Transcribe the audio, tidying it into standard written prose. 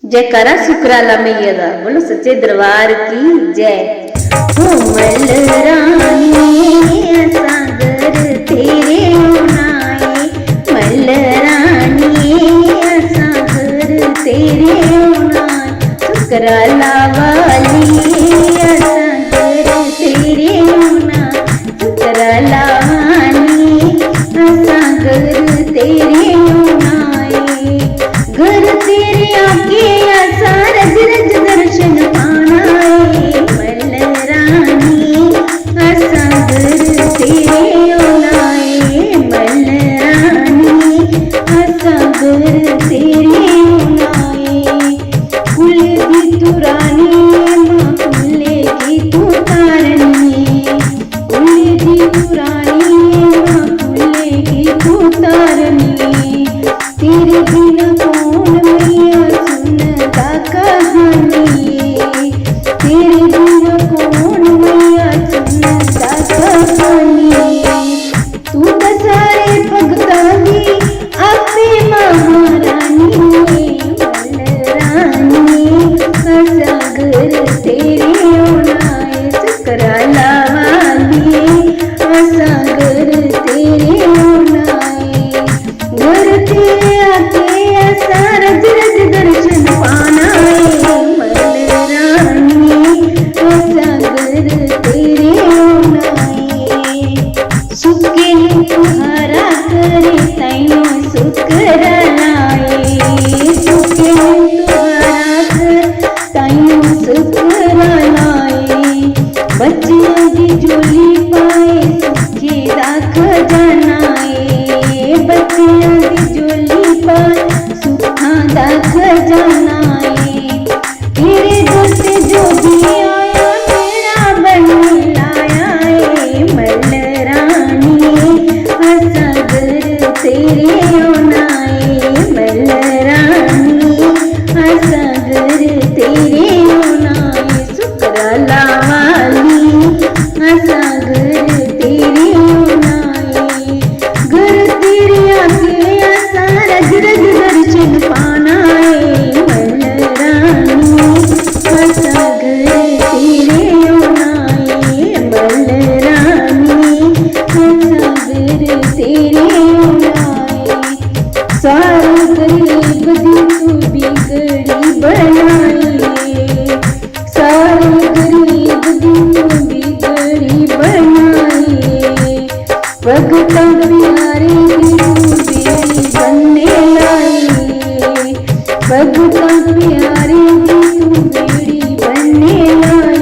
जयकारा शुक्राला मैया दा। बोलो सच्चे दरबार की जय। हो मल रानी सागर तेरे नाए, मल रानी सागर तेरे नाए, शुक्राला वाली सागर तेरे नाए, शुक्राला वाली सागर तेरे नाए। घर तेरे आगे ऐसा रज रज दर्शन पाना है, मल रानी सागर तेरे नाए, मल रानी सागर तेरे नाए। कुल की तू रानी माँ कुल की तू तारनी, कुल की तू रानी माँ कुल की तू तारनी। तेरे बिना कौन मैया सुनता कहानी, तेरे बिना कौन मैया सुनता कहानी। तू तो सारे भगता दी आपे महारानी, मल रानी सागर तेरे नाए, शुक्राला वाली सागर तेरे नाए। घर तेरे आके ऐसा रज रज दर्शन पाना है, मल रानी सागर तेरे नाए। सुखे तुम्हारा करे तैनो शुक्र लाए, सुखे तुम्हारा कर तैनो शुक्र लाए। बच्चियों की झोली पाए सुखे दा खजानाए, बच्चियों की झोली पाए सुखा दा खजानाए। तेरे दर से जो भी आया मेरा बन लाया है, मल रानी सागर तेरे नाए, मल रानी सागर तेरे नाए। शुक्राला वाली सागर तेरे नाए। घर तेरे आगे ऐसा रज रज दर्शन पाना है, मल रानी सागर तेरे नाए, मल रानी सागर तेरे नाए। सारी गरीब दी तू बिगड़ी बनाई, सारी गरीब दी तू बिगड़ी बनाई। भगता प्यारे दी तू बेड़ी बनने लाई, भगता प्यारे दी तू बेड़ी बनने लाई।